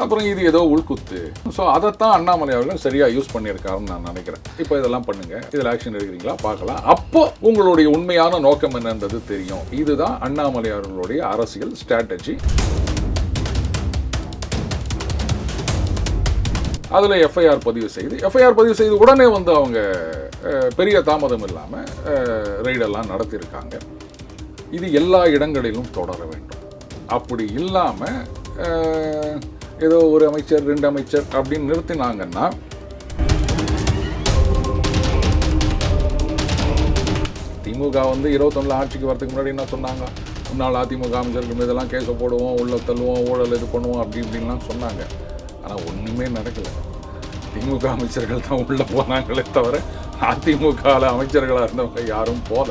அப்புறம் இது ஏதோ உள்குத்து. ஸோ அதைத்தான் அண்ணாமலை அவர்கள் சரியாக யூஸ் பண்ணியிருக்காருன்னு நான் நினைக்கிறேன். இப்போ இதெல்லாம் பண்ணுங்க, இதில் ஆக்ஷன் எடுக்கிறீங்களா பார்க்கலாம், அப்போ உங்களுடைய உண்மையான நோக்கம் என்னன்றது தெரியும். இதுதான் அண்ணாமலை அவர்களுடைய அரசியல் ஸ்ட்ராட்டஜி. அதில் எஃப்ஐஆர் பதிவு செய்து உடனே வந்து அவங்க பெரிய தாமதம் இல்லாமல் ரெய்டெல்லாம் நடத்தியிருக்காங்க. இது எல்லா இடங்களிலும் தொடர வேண்டும். அப்படி இல்லாமல் ஏதோ ஒரு அமைச்சர் 2 அமைச்சர் அப்படின்னு நிறுத்தினாங்கன்னா திமுக வந்து 21 ஆட்சிக்கு வரதுக்கு முன்னாடி என்ன சொன்னாங்க, முன்னாள் அதிமுக அமைச்சர்கள் மீதெல்லாம் கேஸை போடுவோம், உள்ள தள்ளுவோம், ஊழல் இது பண்ணுவோம் அப்படி இப்படின்லாம் சொன்னாங்க. ஆனால் ஒன்றுமே நடக்கலை. திமுக அமைச்சர்கள் தான் உள்ளே போனாங்களே தவிர அதிமுகவில் அமைச்சர்களாக இருந்தவங்க யாரும் போல.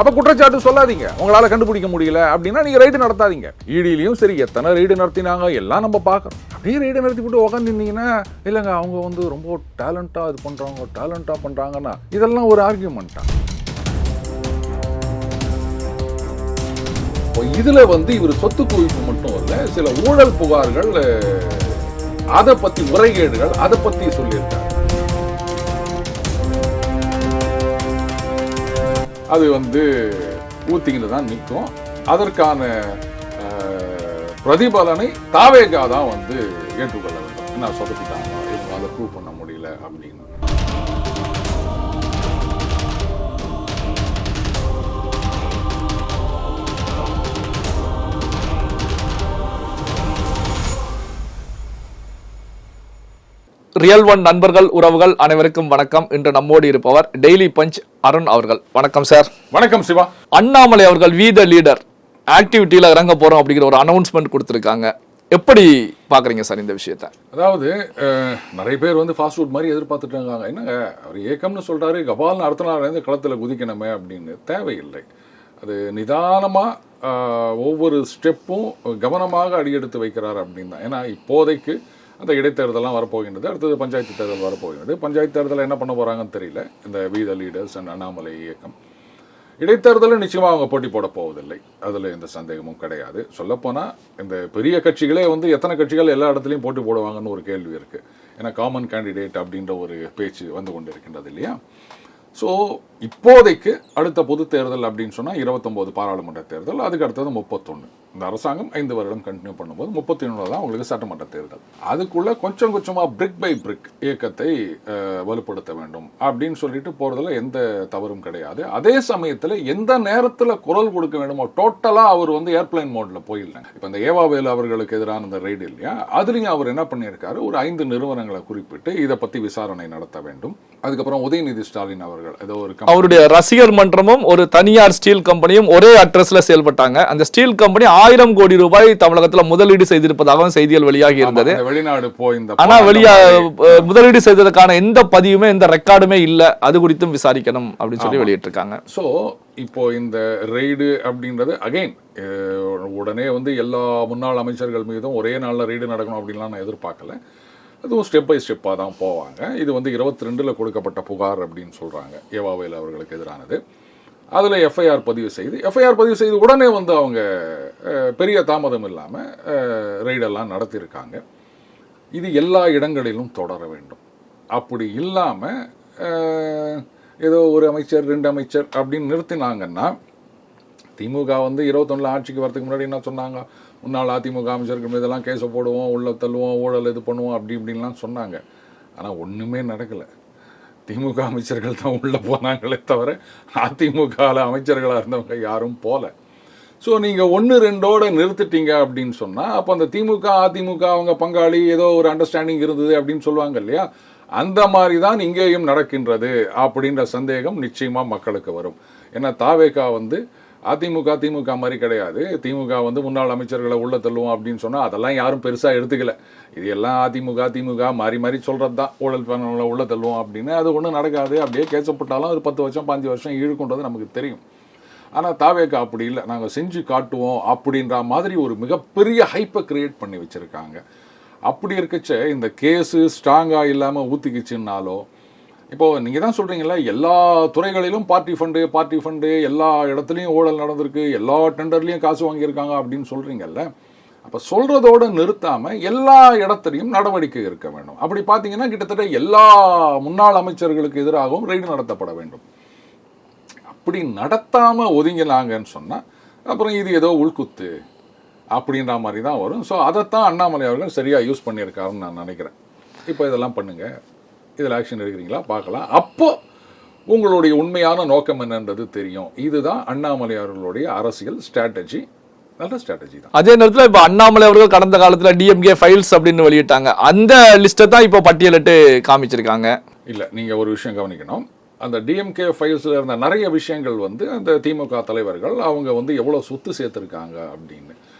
அப்போ குற்றச்சாட்டு சொல்லாதீங்க, உங்களால் கண்டுபிடிக்க முடியல அப்படின்னா நீங்கள் ரைடு நடத்தாதீங்க. ஈடிலையும் சரி எத்தனை ரைடு நடத்தினாங்க எல்லாம் நம்ம பார்க்குறோம். அப்படியே ரைடு நடத்தி போட்டு உட்காந்துருந்தீங்கன்னா இல்லைங்க அவங்க வந்து ரொம்ப டேலண்டாக இது பண்ணுறாங்க, டேலண்டாக பண்ணுறாங்கன்னா இதெல்லாம் ஒரு ஆர்கியூமெண்ட்டா? இதுல வந்து இவர் சொத்து குவிப்பு மட்டும் இல்ல, சில ஊழல் புகார்கள், அதை பத்தி முறைகேடுகள், அதை பத்தி சொல்லியிருக்காங்க. அது வந்து ஊத்திக்கிட்டு தான் நிற்கும். அதற்கான பிரதிபலனை தாவேகா தான் வந்து ஏற்றுக்கொள்ள வேண்டும். என்ன சொதப்பிட்டாங்க, இவங்க அதை ப்ரூவ் பண்ண முடியல அப்படின்னு. ரியல் ஒன் நண்பர்கள் உறவுகள் அனைவருக்கும் வணக்கம். இன்று நம்மோடு இருப்பவர் டெய்லி பஞ்ச் அருண் அவர்கள். வணக்கம் சார். வணக்கம் சிவா. அண்ணாமலை அவர்கள் வி த லீடர் ஆக்டிவிட்டியில இறங்க போறோம் அப்படிங்கிற ஒரு அனௌன்ஸ்மெண்ட் கொடுத்திருக்காங்க. எப்படி பாக்குறீங்க சார் இந்த விஷயத்தை? அதாவது நிறைய பேர் வந்து ஃபாஸ்ட் ஃபுட் மாதிரி எதிர்பார்த்துட்டாங்க. என்னங்க அவர் ஏக்கம்னு சொல்றாரு, கபால்னு அடுத்த நாள் களத்தில் குதிக்கணுமே அப்படின்னு. தேவையில்லை. அது நிதானமாக ஒவ்வொரு ஸ்டெப்பும் கவனமாக அடியெடுத்து வைக்கிறார் அப்படின்னு தான். ஏன்னா இப்போதைக்கு அந்த இடைத்தேர்தலாம் வரப்போகின்றது, அடுத்தது பஞ்சாயத்து தேர்தல் வரப்போகின்றது. பஞ்சாயத்து தேர்தலில் என்ன பண்ண போகிறாங்கன்னு தெரியல இந்த we the leaders and Annamalai இயக்கம். இடைத்தேர்தலில் நிச்சயமாக அவங்க போட்டி போட போவதில்லை, அதில் எந்த சந்தேகமும் கிடையாது. சொல்லப்போனால் இந்த பெரிய கட்சிகளே வந்து எத்தனை கட்சிகள் எல்லா இடத்துலையும் போட்டி போடுவாங்கன்னு ஒரு கேள்வி இருக்குது. ஏன்னா காமன் கேண்டிடேட் அப்படின்ற ஒரு பேச்சு வந்து கொண்டு இருக்கின்றது இல்லையா? ஸோ இப்போதைக்கு அடுத்த பொது தேர்தல் அப்படின்னு சொன்னால் 29 பாராளுமன்ற தேர்தல், அதுக்கு அடுத்தது 31. இந்த அரசாங்கம் 5 வருடம் கண்டினியூ பண்ணும்போது 31 தான் உங்களுக்கு சட்டமன்ற தேர்தல். அதுக்குள்ள கொஞ்சம் கொஞ்சமாக பிரிக் பை பிரிக் இயக்கத்தை வலுப்படுத்த வேண்டும் அப்படின்னு சொல்லிட்டு போகிறதுல எந்த தவறும் கிடையாது. அதே சமயத்தில் எந்த நேரத்தில் குரல் கொடுக்க வேண்டுமோ டோட்டலாக அவர் வந்து ஏர்பிளைன் மோடில் போயிடலாங்க. இப்போ இந்த ஏவாவேலு அவர்களுக்கு எதிரான இந்த ரெய்டு இல்லையா, அதுலேயும் அவர் என்ன பண்ணியிருக்காரு, ஒரு 5 நிறுவனங்களை குறிப்பிட்டு இதை பற்றி விசாரணை நடத்த வேண்டும். அதுக்கப்புறம் உதயநிதி ஸ்டாலின் அவர்கள் ஏதோ ஒரு அவருடைய ரசிகர் மன்றமும் ஒரு தனியார் ஸ்டீல் கம்பெனியும் ஒரே அட்ரஸ்ல செயல்பட்டாங்க. அந்த ஸ்டீல் கம்பெனி 1000 கோடி ரூபாய் தமிழகத்துல முதலீடு செய்திருப்பதாகவும் செய்திகள் வெளியாகி இருந்தது. வெளிநாடு போயிருந்த ஆனா முதலீடு செய்ததற்கான எந்த பதிவுமே எந்த ரெக்கார்டுமே இல்ல, அது குறித்தும் விசாரிக்கணும் அப்படின்னு சொல்லி வெளியிட்டிருக்காங்க. சோ இப்போ இந்த ரெய்டு அப்படின்றது அகைன் உடனே வந்து எல்லா முன்னாள் அமைச்சர்கள் மீதும் ஒரே நாள்ல ரெய்டு நடக்கணும் அப்படின்லாம் நான் எதிர்பார்க்கல. அதுவும் ஸ்டெப் பை ஸ்டெப்பாக தான் போவாங்க. இது வந்து 22 கொடுக்கப்பட்ட புகார் அப்படின்னு சொல்கிறாங்க, ஏவாவேலு அவர்களுக்கு எதிரானது. அதில் எஃப்ஐஆர் பதிவு செய்து உடனே வந்து அவங்க பெரிய தாமதம் இல்லாமல் ரெய்டெல்லாம் நடத்தியிருக்காங்க. இது எல்லா இடங்களிலும் தொடர வேண்டும். அப்படி இல்லாமல் ஏதோ ஒரு அமைச்சர் 2 அமைச்சர் அப்படின்னு நிறுத்தினாங்கன்னா திமுக வந்து 21 ஆட்சிக்கு வரதுக்கு முன்னாடி என்ன சொன்னாங்க, முன்னாள் அதிமுக அமைச்சர்கள் மீதெல்லாம் கேஸை போடுவோம், உள்ள தள்ளுவோம், ஊழல் இது பண்ணுவோம் அப்படி இப்படின்லாம் சொன்னாங்க. ஆனால் ஒன்றுமே நடக்கலை. திமுக அமைச்சர்கள் தான் உள்ளே போனாங்களே தவிர அதிமுகவில் அமைச்சர்களாக இருந்தவங்க யாரும் போல. ஸோ நீங்கள் 1-2 நிறுத்திட்டீங்க அப்படின்னு சொன்னால் அப்போ அந்த திமுக அதிமுக அவங்க பங்காளி ஏதோ ஒரு அண்டர்ஸ்டாண்டிங் இருந்தது அப்படின்னு சொல்லுவாங்க இல்லையா, அந்த மாதிரி தான் இங்கேயும் நடக்கின்றது அப்படின்ற சந்தேகம் நிச்சயமாக மக்களுக்கு வரும். ஏன்னா தாவேகா வந்து அதிமுக திமுக மாதிரி கிடையாது. திமுக வந்து முன்னாள் அமைச்சர்களை உள்ள தள்ளுவோம் அப்படின்னு சொன்னால் அதெல்லாம் யாரும் பெருசாக எடுத்துக்கல. இது எல்லாம் அதிமுக மாறி மாறி சொல்கிறது தான், ஊழல் பண்ணவங்களை உள்ள தள்ளுவோம் அப்படின்னு. அது ஒன்றும் நடக்காது. அப்படியே கேசப்பட்டாலும் ஒரு 10 வருஷம் 5 வருஷம் இழுக்குன்றது நமக்கு தெரியும். ஆனால் தாவேகா அப்படி இல்லை, நாங்கள் செஞ்சு காட்டுவோம் அப்படின்ற மாதிரி ஒரு மிகப்பெரிய ஹைப்பை கிரியேட் பண்ணி வச்சுருக்காங்க. அப்படி இருக்கச்ச இந்த கேஸு ஸ்ட்ராங்காக இல்லாமல் ஊற்றிக்கிச்சுன்னாலோ இப்போது நீங்கள் தான் சொல்கிறீங்களா, எல்லா துறைகளிலும் பார்ட்டி ஃபண்டு எல்லா இடத்துலையும் ஊழல் நடந்திருக்கு, எல்லா டெண்டர்லேயும் காசு வாங்கியிருக்காங்க அப்படின்னு சொல்கிறீங்கல்ல. அப்போ சொல்கிறதோடு நிறுத்தாமல் எல்லா இடத்துலையும் நடவடிக்கை இருக்க வேண்டும். அப்படி பார்த்தீங்கன்னா கிட்டத்தட்ட எல்லா முன்னாள் அமைச்சர்களுக்கு எதிராகவும் ரெய்டு நடத்தப்பட வேண்டும். அப்படி நடத்தாமல் ஒதுங்கினாங்கன்னு சொன்னால் அப்புறம் இது ஏதோ உள்குத்து அப்படின்ற மாதிரி தான் வரும். ஸோ அதைத்தான் அண்ணாமலை அவர்கள் சரியாக யூஸ் பண்ணியிருக்காருன்னு நான் நினைக்கிறேன். இப்போ இதெல்லாம் பண்ணுங்கள், இதில் ஆக்ஷன் எடுக்கிறீங்களா பார்க்கலாம், அப்போ உங்களுடைய உண்மையான நோக்கம் என்னன்றது தெரியும். இதுதான் அண்ணாமலை அவர்களுடைய அரசியல் ஸ்ட்ராட்டஜி. நல்ல ஸ்ட்ராட்டஜி தான். அதே நேரத்தில் இப்போ அண்ணாமலை அவர்கள் கடந்த காலத்தில் டிஎம்கே ஃபைல்ஸ் அப்படின்னு வெளியிட்டாங்க, அந்த லிஸ்ட்டை தான் இப்போ பட்டியலிட்டு காமிச்சிருக்காங்க. இல்லை, நீங்கள் ஒரு விஷயம் கவனிக்கணும். அந்த டிஎம்கே ஃபைல்ஸில் இருந்த நிறைய விஷயங்கள் வந்து அந்த திமுக தலைவர்கள் அவங்க வந்து எவ்வளோ சொத்து சேர்த்துருக்காங்க அப்படின்னு.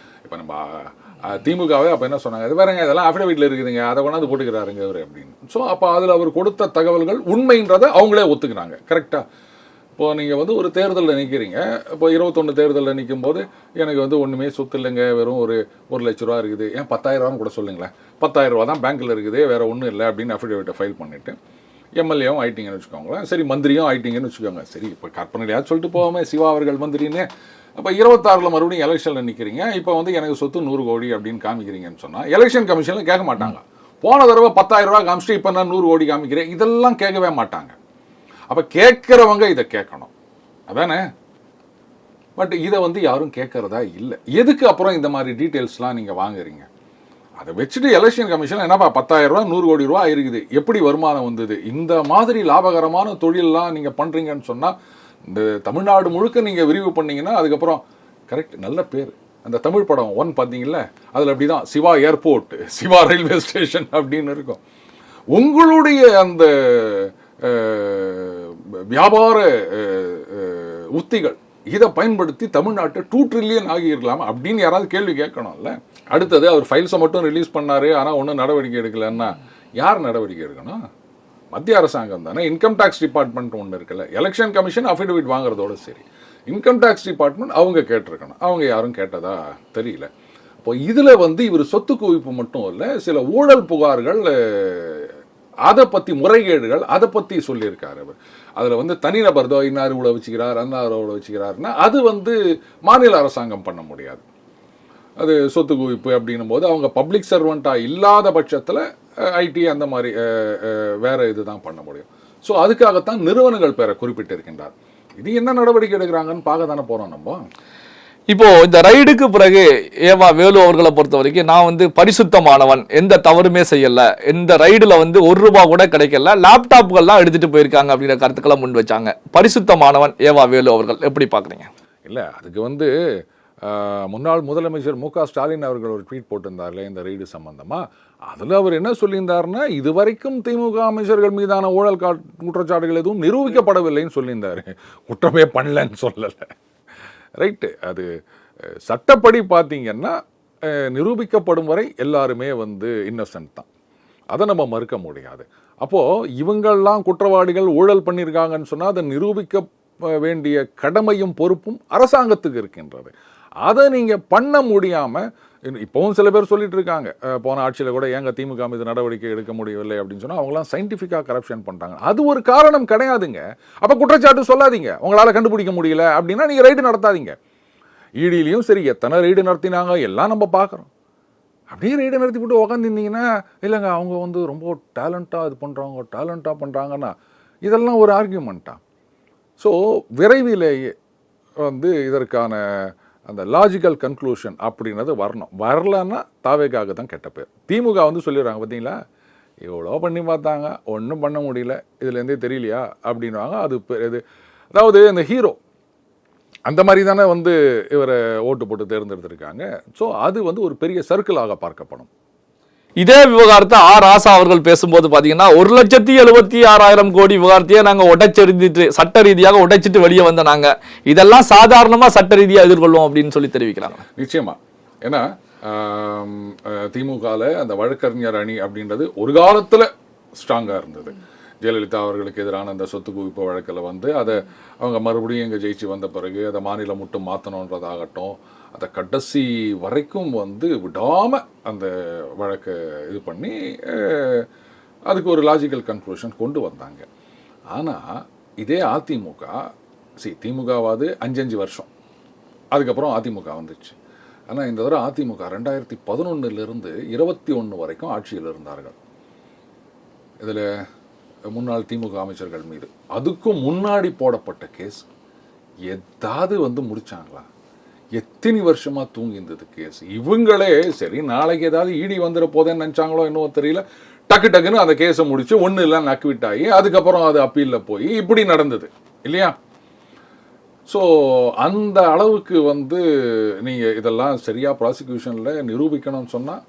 இப்போ நம்ம திமுகவே அப்போ என்ன சொன்னாங்க, இது வேறங்க இதெல்லாம் அஃபிடவிட்டில் இருக்குதுங்க, அதை கொண்டாந்து போட்டுக்கிறாருங்க அவர் அப்படின்னு. ஸோ அப்போ அதில் அவர் கொடுத்த தகவல்கள் உண்மைன்றதை அவங்களே ஒத்துக்கிறாங்க. கரெக்டாக இப்போது நீங்கள் வந்து ஒரு தேர்தலில் நிற்கிறீங்க. இப்போ 21 தேர்தலில் நிற்கும் போது எனக்கு வந்து ஒன்றுமே சொத்து இல்லைங்க, வெறும் ஒரு 1 லட்ச ரூபா இருக்குது, ஏன் 10,000 கூட சொல்லுங்களேன், 10,000 ரூபா தான் பேங்க்கில் இருக்குது, வேறு ஒன்றும் இல்லை அப்படின்னு அஃபிடவிட்டை ஃபைல் பண்ணிவிட்டு எம்எல்ஏவும் ஆயிட்டீங்கன்னு வச்சுக்கோங்களேன். சரி, மந்திரியும் ஆயிட்டீங்கன்னு வச்சுக்கோங்க. சரி, இப்போ கற்பனையாக சொல்லிட்டு போவோமே சிவா அவர்கள் மந்திரின்னு. அப்போ 26 மறுபடியும் எலெக்ஷனில் நிற்கிறீங்க. இப்போ வந்து எனக்கு சொத்து 100 கோடி அப்படின்னு காமிக்கிறீங்கன்னு சொன்னால் எலெக்ஷன் கமிஷனில் கேட்க மாட்டாங்க. போன தடவை 10,000 ரூபா காமிச்சிட்டு இப்போ நான் 100 கோடி காமிக்கிறேன், இதெல்லாம் கேட்கவே மாட்டாங்க. அப்போ கேட்குறவங்க இதை கேட்கணும், அதானே? பட் இதை வந்து யாரும் கேட்கறதா இல்லை. எதுக்கு அப்புறம் இந்த மாதிரி டீட்டெயில்ஸ்லாம் நீங்கள் வாங்குறீங்க? அதை வச்சுட்டு எலெக்ஷன் கமிஷன் என்னப்பா 10,000 ரூபா 100 கோடி ரூபா இருக்குது, எப்படி வருமானம் வந்தது? இந்த மாதிரி லாபகரமான தொழிலெலாம் நீங்கள் பண்ணுறீங்கன்னு சொன்னால் இந்த தமிழ்நாடு முழுக்க நீங்கள் விரிவு பண்ணீங்கன்னா அதுக்கப்புறம் கரெக்ட் நல்ல பேர். அந்த தமிழ் படம் 1 பார்த்தீங்களா, அதில் அப்படி தான் Siva airport, Siva railway station அப்படின்னு இருக்கும். உங்களுடைய அந்த வியாபார உத்திகள் இதை பயன்படுத்தி தமிழ்நாட்டை 2 ட்ரில்லியன் ஆகியிருக்கலாம் அப்படின்னு யாராவது கேள்வி கேட்கணும்ல. அடுத்தது அவர் ஃபைல்ஸை மட்டும் ரிலீஸ் பண்ணாரு, ஆனால் ஒன்றும் நடவடிக்கை எடுக்கலன்னா யார் நடவடிக்கை எடுக்கணும்? மத்திய அரசாங்கம் தானே. இன்கம் டேக்ஸ் டிபார்ட்மெண்ட் ஒன்று இருக்குல்ல, எலெக்ஷன் கமிஷன் அஃபிடவிட் வாங்குறதோட சரி, இன்கம் டேக்ஸ் டிபார்ட்மெண்ட் அவங்க கேட்டிருக்கணும். அவங்க யாரும் கேட்டதா தெரியல. இப்போ இதில் வந்து இவர் சொத்து குவிப்பு மட்டும் இல்லை, சில ஊழல் புகார்கள், அதை பற்றி முறைகேடுகள், அதை பற்றி சொல்லியிருக்காரு அவர். அதில் வந்து தனிநபர் தோ இன்னார் இவ்வளோ வச்சுக்கிறார், அன்னார் இவ்வளோ வச்சுக்கிறாருன்னா அது வந்து மாநில அரசாங்கம் பண்ண முடியாது. அது சொத்து குவிப்பு அப்படின்னும் போது அவங்க பப்ளிக் சர்வெண்ட்டாக இல்லாத பட்சத்தில் ஐடி அந்த மாதிரி வேறு இது தான் பண்ண முடியும். ஸோ அதுக்காகத்தான் நிறுவனங்கள் பேரை குறிப்பிட்டிருக்கின்றார். இது என்ன நடவடிக்கை எடுக்கிறாங்கன்னு பார்க்க தானே போகிறோம் நம்ம. இப்போ இந்த ரைடுக்கு பிறகு ஏவா வேலு அவர்களை பொறுத்த வரைக்கும் நான் வந்து பரிசுத்தமானவன், எந்த தவறுமே செய்யல, இந்த ரைடுல வந்து 1 ரூபா கூட கிடைக்கல, லேப்டாப்கள்லாம் எடுத்துட்டு போயிருக்காங்க அப்படிங்கிற கருத்துக்களை முன் வச்சாங்க. பரிசுத்தமானவன் ஏவா வேலு அவர்கள் எப்படி பாக்குறீங்க? இல்லை, அதுக்கு வந்து முன்னாள் முதலமைச்சர் மு.க. ஸ்டாலின் அவர்கள் ஒரு ட்வீட் போட்டிருந்தார்ல இந்த ரெய்டு சம்பந்தமா. அதில் அவர் என்ன சொல்லியிருந்தாருன்னா, இதுவரைக்கும் திமுக அமைச்சர்கள் மீதான ஊழல் குற்றச்சாட்டுகள் எதுவும் நிரூபிக்கப்படவில்லைன்னு சொல்லியிருந்தாரு. குற்றமே பண்ணலன்னு சொல்லலை. ரைட்டு, அது சட்டப்படி பார்த்தீங்கன்னா நிரூபிக்கப்படும் வரை எல்லாருமே வந்து இன்னசென்ட் தான், அதை நம்ம மறுக்க முடியாது. அப்போது இவங்கள்லாம் குற்றவாளிகள் ஊழல் பண்ணியிருக்காங்கன்னு சொன்னால் அதை நிரூபிக்க வேண்டிய கடமையும் பொறுப்பும் அரசாங்கத்துக்கு இருக்கின்றது. அதை நீங்கள் பண்ண முடியாமல் இப்போவும் சில பேர் சொல்லிட்டு இருக்காங்க, போன ஆட்சியில் கூட ஏங்க திமுக மீது நடவடிக்கை எடுக்க முடியவில்லை அப்படின்னு சொன்னால் அவங்களாம் சயின்டிஃபிக்காக கரப்ஷன் பண்ணுறாங்க. அது ஒரு காரணம் கிடையாதுங்க. அப்போ குற்றச்சாட்டு சொல்லாதீங்க, உங்களால் கண்டுபிடிக்க முடியல அப்படின்னா நீங்கள் ரைடு நடத்தாதீங்க. ஈடிலையும் சரி எத்தனை ரைடு நடத்தினாங்க எல்லாம் நம்ம பார்க்குறோம். அப்படியே ரைடு நடத்தி போட்டு உக்காந்துருந்தீங்கன்னா இல்லைங்க அவங்க வந்து ரொம்ப டேலண்ட்டாக இது பண்ணுறாங்க, டேலண்ட்டாக பண்ணுறாங்கன்னா இதெல்லாம் ஒரு ஆர்கியூமெண்ட்டா? ஸோ விரைவிலேயே வந்து இதற்கான அந்த லாஜிக்கல் கன்க்ளூஷன் அப்படின்றது வரணும். வரலன்னா தாவேக்காக தான் கெட்ட பேர். திமுக வந்து சொல்லிடுறாங்க பார்த்தீங்களா, எவ்வளோ பண்ணி பார்த்தாங்க ஒன்றும் பண்ண முடியல, இதுலேருந்தே தெரியலையா அப்படின்வாங்க. அது இது அதாவது இந்த ஹீரோ அந்த மாதிரி தானே வந்து இவரை ஓட்டு போட்டு தேர்ந்தெடுத்திருக்காங்க. ஸோ அது வந்து ஒரு பெரிய சர்க்கிளாக பார்க்கப்படும். இதே விவகாரத்தை ராசா அவர்கள் பேசும்போது பாத்தீங்கன்னா 1,76,000 கோடி விவகாரத்தையே நாங்க உடைச்செறிஞ்சிட்டு சட்ட ரீதியாக உடைச்சிட்டு வெளியே வந்த நாங்க இதெல்லாம் சாதாரணமா சட்ட ரீதியாக எதிர்கொள்வோம் அப்படின்னு சொல்லி தெரிவிக்கிறாங்க. நிச்சயமா, ஏன்னா திமுகவில் அந்த வழக்கறிஞர் அணி அப்படின்றது ஒரு காலத்தில் ஸ்ட்ராங்காக இருந்தது. ஜெயலலிதா அவர்களுக்கு எதிரான அந்த சொத்து குவிப்பு வழக்கில் வந்து அதை அவங்க மறுபடியும் இங்கே ஜெயிச்சு வந்த பிறகு அதை மாநிலம் மட்டும் மாற்றணுன்றதாகட்டும், அதை கடைசி வரைக்கும் வந்து விடாமல் அந்த வழக்கை இது பண்ணி அதுக்கு ஒரு லாஜிக்கல் கன்க்ளூஷன் கொண்டு வந்தாங்க. ஆனால் இதே அதிமுக திமுகவாது 5 வருஷம், அதுக்கப்புறம் அதிமுக வந்துச்சு. ஆனால் இந்த தடவை அதிமுக 2011 21 வரைக்கும் ஆட்சியில் இருந்தார்கள். இதில் முன்னாள் திமுக அமைச்சர்கள் மீது அதுக்கும் முன்னாடி போடப்பட்ட கேஸ் ஏதாவது முடிச்சாங்களா? எத்தனை வருஷமா தூங்கி இருந்தது கேஸ். இவங்களே சரி நாளைக்கு ஏதாவது இடி வந்துட போதேன்னு நினைச்சாங்களோ என்னவோ தெரியல, டக்கு டக்குன்னு அந்த கேஸை முடிச்சு ஒன்றும் இல்லை நக்விட் ஆகி அதுக்கப்புறம் அது அப்பீலில் போய் இப்படி நடந்தது இல்லையா? ஸோ அந்த அளவுக்கு நீங்கள் இதெல்லாம் சரியாக ப்ராசிக்யூஷனில் நிரூபிக்கணும்னு சொன்னால்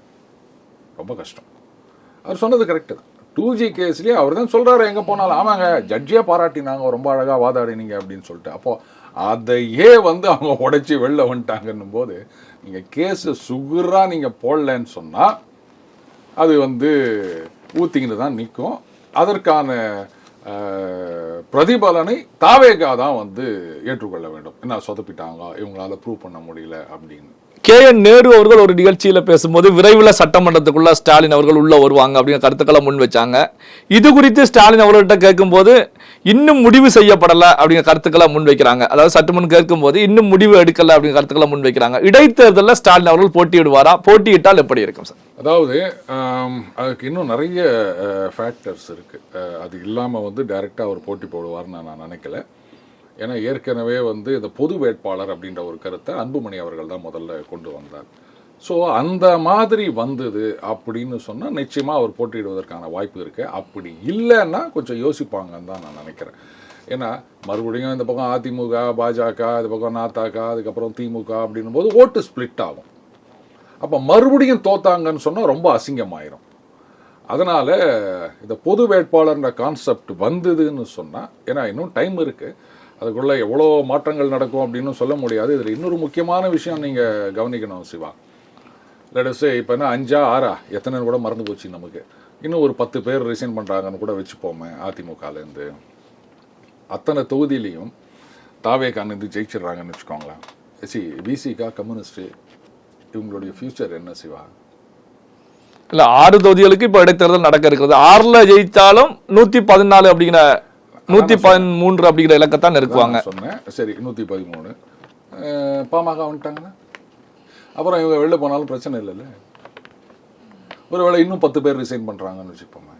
ரொம்ப கஷ்டம். அவர் சொன்னது கரெக்டு தான். 2G கேஸ்லேயே அவர் தான் சொல்கிறாரு, எங்கே போனாலும் ஆமாங்க ஜட்ஜியாக பாராட்டினாங்க, ரொம்ப அழகாக வாதாடினீங்க அப்படின்னு சொல்லிட்டு. அப்போது அதையே அவங்க உடைச்சி வெளில வந்துட்டாங்கன்னும் போது நீங்கள் கேஸு சுகுராக நீங்கள் போடலன்னு சொன்னால் அது ஊத்திக்கிட்டு தான் நிற்கும். அதற்கான பிரதிபலனை தாவேகா தான் ஏற்றுக்கொள்ள வேண்டும். என்ன சொதப்பிட்டாங்க, இவங்களால ப்ரூவ் பண்ண முடியல அப்படின்னு. KN நேரு அவர்கள் ஒரு நிகழ்ச்சியில பேசும்போது விரைவில் சட்டமன்றத்துக்குள்ள ஸ்டாலின் அவர்கள் உள்ள வருவாங்க அப்படிங்கிற கருத்துக்களை முன் வச்சாங்க. இது குறித்து ஸ்டாலின் அவர்கள்ட்ட கேட்கும்போது இன்னும் முடிவு செய்யப்படல அப்படிங்கிற கருத்துக்களை முன் வைக்கிறாங்க. அதாவது சட்டமன்றம் கேட்கும்போது இன்னும் முடிவு எடுக்கல அப்படிங்கிற கருத்துக்களை முன் வைக்கிறாங்க. இடைத்தேர்தலில் ஸ்டாலின் அவர்கள் போட்டியிடுவாரா? போட்டியிட்டால் எப்படி இருக்கும் சார்? அதாவது அதுக்கு இன்னும் நிறைய ஃபேக்டர்ஸ் இருக்கு. அது இல்லாமல் டைரக்டாக அவர் போட்டி போடுவார்னு நான் நினைக்கல. ஏன்னா ஏற்கனவே இந்த பொது வேட்பாளர் அப்படின்ற ஒரு கருத்தை அன்புமணி அவர்கள் தான் முதல்ல கொண்டு வந்தார். ஸோ அந்த மாதிரி வந்தது அப்படின்னு சொன்னால் நிச்சயமாக அவர் போட்டியிடுவதற்கான வாய்ப்பு இருக்குது. அப்படி இல்லைன்னா கொஞ்சம் யோசிப்பாங்கன்னு தான் நான் நினைக்கிறேன். ஏன்னா மறுபடியும் இந்த பக்கம் அதிமுக, பாஜக, இந்த பக்கம் நாத்தாக்க, அதுக்கப்புறம் திமுக அப்படின்னும் போது ஓட்டு ஸ்பிளிட் ஆகும். அப்போ மறுபடியும் தோத்தாங்கன்னு சொன்னால் ரொம்ப அசிங்கமாயிரும். அதனால் இந்த பொது வேட்பாளர்ன்ற கான்செப்ட் வந்ததுன்னு சொன்னால், ஏன்னா இன்னும் டைம் இருக்குது, அதுக்குள்ளே எவ்வளோ மாற்றங்கள் நடக்கும் அப்படின்னு சொல்ல முடியாது. இதில் இன்னொரு முக்கியமான விஷயம் நீங்கள் கவனிக்கணும் சிவா. லெட்ஸ் இப்போ என்ன 5 6 எத்தனைன்னு கூட மறந்து போச்சு நமக்கு. இன்னும் ஒரு 10 பேர் ரிசைன் பண்ணுறாங்கன்னு கூட வச்சுப்போமே அதிமுகலேருந்து. அத்தனை தொகுதியிலையும் தாவேகான்னு ஜெயிச்சிடுறாங்கன்னு வச்சுக்கோங்களேன். பிசிகா, கம்யூனிஸ்ட்டு, இவங்களுடைய ஃபியூச்சர் என்ன சிவா? இல்லை 6 தொகுதிகளுக்கு இப்போ இடைத்தேர்தல் நடக்க இருக்கிறது. 6ல் ஜெயித்தாலும் 114 அப்படிங்கிற 113 அப்படிங்கிற இலக்கத்தான் இருக்குவாங்க. சொன்னேன் சரி 113. பாமக வந்துட்டாங்கன்னா அப்புறம் இவங்க வெளில போனாலும் பிரச்சனை இல்லைல்ல. ஒருவேளை இன்னும் 10 பேர் ரிசைன் பண்ணுறாங்கன்னு வச்சுப்போமே.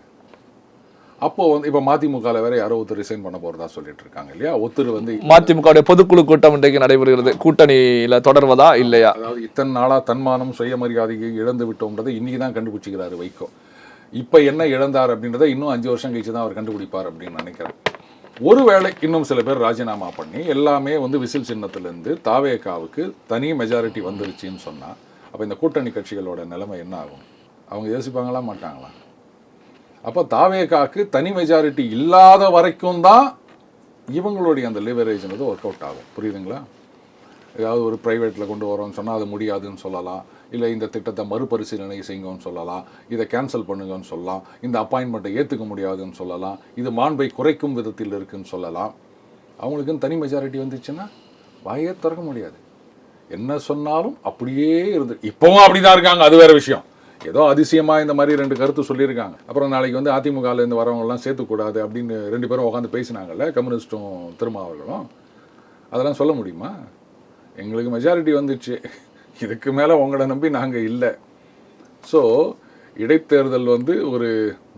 அப்போது இப்போ மதிமுகவில் வேற யாரோ ஒருத்தர் ரிசைன் பண்ண போகிறதா சொல்லிட்டு இருக்காங்க இல்லையா? ஒருத்தர் மதிமுக பொதுக்குழு கூட்டம் இன்றைக்கு நடைபெறுகிறது. கூட்டணியில் தொடர்வதா இல்லையா? அதாவது இத்தனை நாளாக தன்மானம் சுயமரியாதையை இழந்து விட்டோம்ன்றதை இன்னைக்கு தான் கண்டுபிடிச்சிக்கிறாரு வைகோ. இப்போ என்ன இழந்தார் அப்படின்றத இன்னும் 5 வருஷம் கழிச்சு தான் அவர் கண்டுபிடிப்பார் அப்படின்னு நினைக்கிறேன். ஒருவேளை இன்னும் சில பேர் ராஜினாமா பண்ணி எல்லாமே விசில் சின்னத்திலேருந்து தாவேகாவுக்கு தனி மெஜாரிட்டி வந்துருச்சுன்னு சொன்னால் அப்போ இந்த கூட்டணி கட்சிகளோட நிலைமை என்ன ஆகும்? அவங்க யோசிப்பாங்களா மாட்டாங்களா? அப்போ தாவேகாவுக்கு தனி மெஜாரிட்டி இல்லாத வரைக்கும் தான் இவங்களுடைய அந்த லிவரேஜ்ன்றது ஒர்க் அவுட் ஆகும். புரியுதுங்களா? ஏதாவது ஒரு ப்ரைவேட்டில் கொண்டு வரோன்னு சொன்னால் அது முடியாதுன்னு சொல்லலாம். இல்லை இந்த திட்டத்தை மறுபரிசீலனை செய்யுங்கன்னு சொல்லலாம். இதை கேன்சல் பண்ணுங்கன்னு சொல்லலாம். இந்த அப்பாயின்மெண்ட்டை ஏற்றுக்க முடியாதுன்னு சொல்லலாம். இது மாண்பை குறைக்கும் விதத்தில் இருக்குன்னு சொல்லலாம். அவங்களுக்குன்னு தனி மெஜாரிட்டி வந்துச்சுன்னா வாயே திறக்க முடியாது. என்ன சொன்னாலும் அப்படியே இருந்து இப்போவும் அப்படி தான் இருக்காங்க. அது வேறு விஷயம். ஏதோ அதிசயமாக இந்த மாதிரி 2 கருத்து சொல்லியிருக்காங்க. அப்புறம் நாளைக்கு அதிமுகலேருந்து வரவங்கலாம் சேர்த்துக்கூடாது அப்படின்னு 2 பேரும் உட்காந்து பேசினாங்கல்ல, கம்யூனிஸ்ட்டும் திருமாவர்களும். அதெல்லாம் சொல்ல முடியுமா? எங்களுக்கு மெஜாரிட்டி வந்துச்சு, இதுக்கு மேலே உங்களை நம்பி நாங்கள் இல்லை. ஸோ இடைத்தேர்தல் ஒரு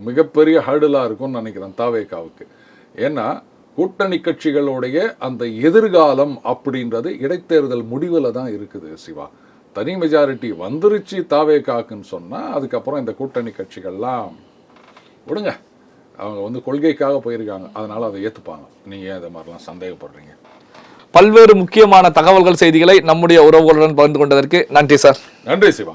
மிகப்பெரிய ஹர்டலாக இருக்கும்னு நினைக்கிறேன் தாவேகாவுக்கு. ஏன்னா கூட்டணி கட்சிகளுடைய அந்த எதிர்காலம் அப்படின்றது இடைத்தேர்தல் முடிவில் தான் இருக்குது சிவா. தனி மெஜாரிட்டி வந்துருச்சு தாவேகாக்குன்னு சொன்னால் அதுக்கப்புறம் இந்த கூட்டணி கட்சிகள்லாம் விடுங்க, அவங்க கொள்கைக்காக போயிருக்காங்க, அதனால் அதை ஏற்றுப்பாங்க. நீங்கள் ஏன் இதை மாதிரிலாம் சந்தேகப்படுறீங்க? பல்வேறு முக்கியமான தகவல்கள், செய்திகளை நம்முடைய உறவுகளுடன் பகிர்ந்து கொண்டதற்கு நன்றி சார். நன்றி சிவா.